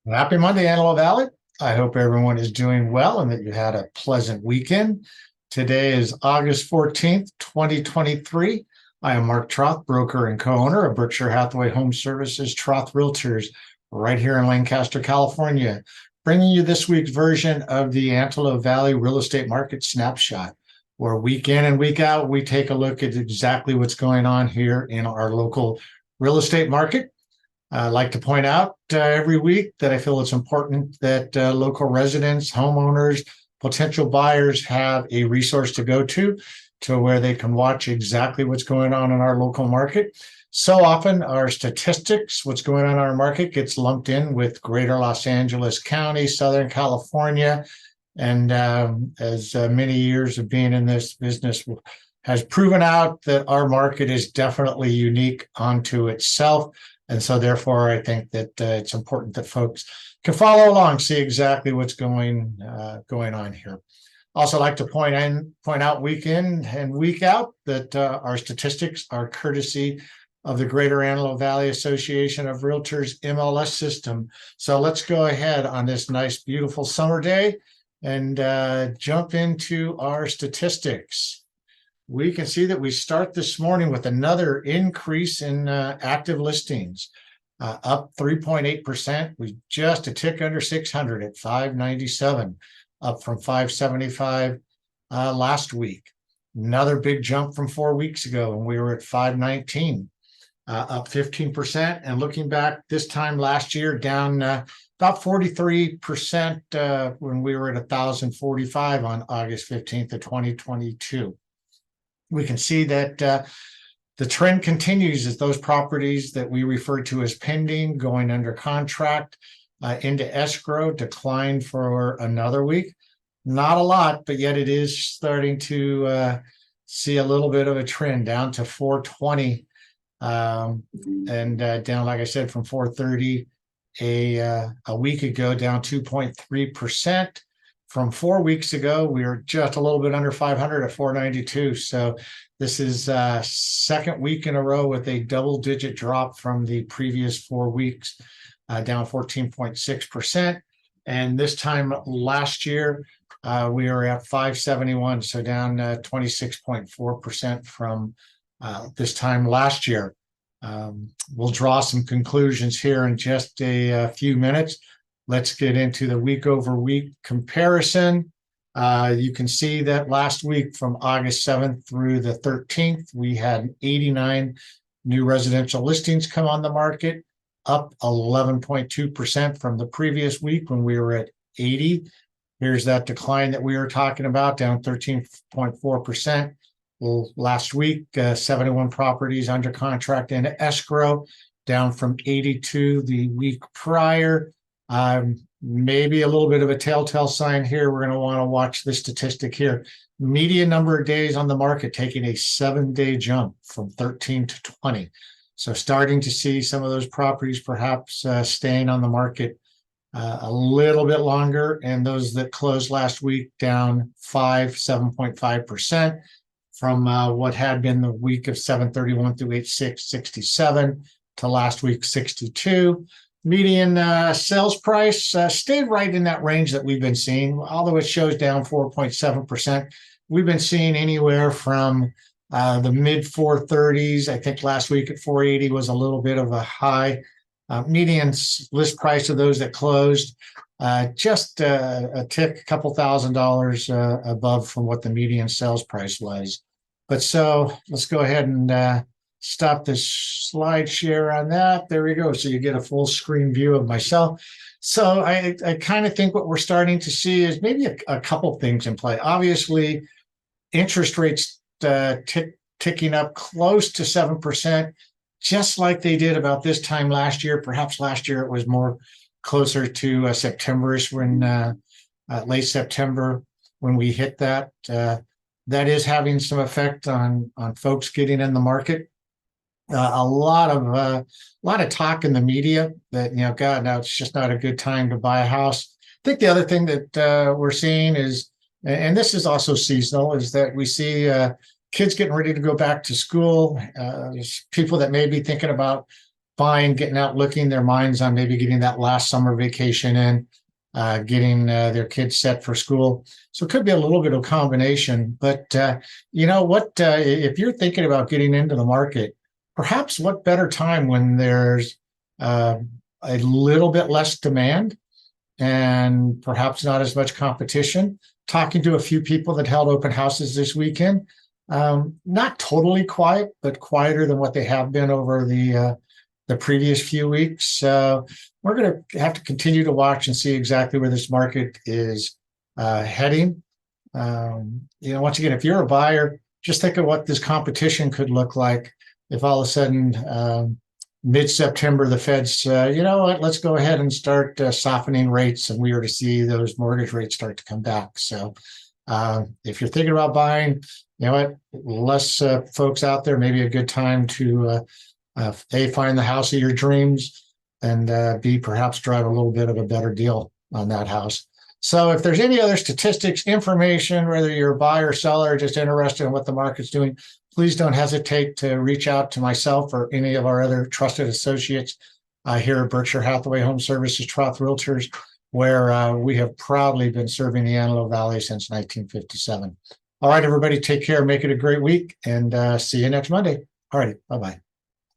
Happy Monday, Antelope Valley. I hope everyone is doing well and that you had a pleasant weekend. Today is August 14th, 2023. I am Mark Troth, broker and co-owner of Berkshire Hathaway HomeServices, Troth Realtors, right here in Lancaster, California, bringing you this week's version of the Antelope Valley Real Estate Market Snapshot, where week in and week out, we take a look at exactly what's going on here in our local real estate market. I like to point out every week that I feel it's important that local residents, homeowners, potential buyers have a resource to go to where they can watch exactly what's going on in our local market. So often our statistics, what's going on in our market, gets lumped in with greater Los Angeles County, Southern California. And as many years of being in this business has proven out that our market is definitely unique unto itself. And so therefore, I think that it's important that folks can follow along, see exactly what's going on here. Also like to point out week in and week out that our statistics are courtesy of the Greater Antelope Valley Association of Realtors MLS system. So let's go ahead on this nice, beautiful summer day and jump into our statistics. We can see that we start this morning with another increase in active listings, up 3.8%. We just a tick under 600 at 597, up from 575 last week. Another big jump from 4 weeks ago, and we were at 519, up 15%. And looking back this time last year, down about 43% when we were at 1,045 on August 15th of 2022. We can see that the trend continues as those properties that we refer to as pending, going under contract, into escrow, declined for another week. Not a lot, but yet it is starting to see a little bit of a trend down to 420 and down, like I said, from 430 a week ago, down 2.3%. From 4 weeks ago, we were just a little bit under 500 at 492. So this is second week in a row with a double-digit drop from the previous 4 weeks, down 14.6%. And this time last year, we were at 571, so down 26.4% from this time last year. We'll draw some conclusions here in just a few minutes. Let's get into the week over week comparison. You can see that last week from August 7th through the 13th, we had 89 new residential listings come on the market, up 11.2% from the previous week when we were at 80. Here's that decline that we were talking about, down 13.4%. Well, last week, 71 properties under contract into escrow, down from 82 the week prior. Maybe a little bit of a telltale sign here. We're going to want to watch this statistic here. Median number of days on the market taking a 7-day jump from 13 to 20. So starting to see some of those properties perhaps staying on the market a little bit longer. And those that closed last week down 7.5% from what had been the week of 731 through 8/6/67 to last week 62. Median sales price stayed right in that range that we've been seeing, although it shows down 4.7%. We've been seeing anywhere from the mid 430s. I think last week at 480 was a little bit of a high. Median list price of those that closed, just a tick, a couple $1,000 above from what the median sales price was. But so let's go ahead and stop this slide share on that. There we go. So you get a full screen view of myself. So I kind of think what we're starting to see is maybe a couple things in play. Obviously, interest rates ticking up close to 7%, just like they did about this time last year. Perhaps last year it was more closer to September-ish, when late September when we hit that. That is having some effect on folks getting in the market. A lot of talk in the media that, God, now it's just not a good time to buy a house. I think the other thing that we're seeing is, and this is also seasonal, is that we see kids getting ready to go back to school. There's people that may be thinking about buying, getting out, looking their minds on maybe getting that last summer vacation in, getting their kids set for school. So it could be a little bit of combination. But you know what? If you're thinking about getting into the market, perhaps what better time when there's a little bit less demand and perhaps not as much competition. Talking to a few people that held open houses this weekend, not totally quiet, but quieter than what they have been over the previous few weeks. We're going to have to continue to watch and see exactly where this market is heading. You know, once again, if you're a buyer, just think of what this competition could look like if all of a sudden mid-September the Fed's, you know what, let's go ahead and start softening rates, and we were to see those mortgage rates start to come back. So if you're thinking about buying, you know what, less folks out there, maybe a good time to A, find the house of your dreams, and B, perhaps drive a little bit of a better deal on that house. So if there's any other statistics, information, whether you're a buyer or seller, just interested in what the market's doing, please don't hesitate to reach out to myself or any of our other trusted associates here at Berkshire Hathaway Home Services, Troth Realtors, where we have proudly been serving the Antelope Valley since 1957. All right, everybody, take care. Make it a great week, and see you next Monday. All righty, bye-bye.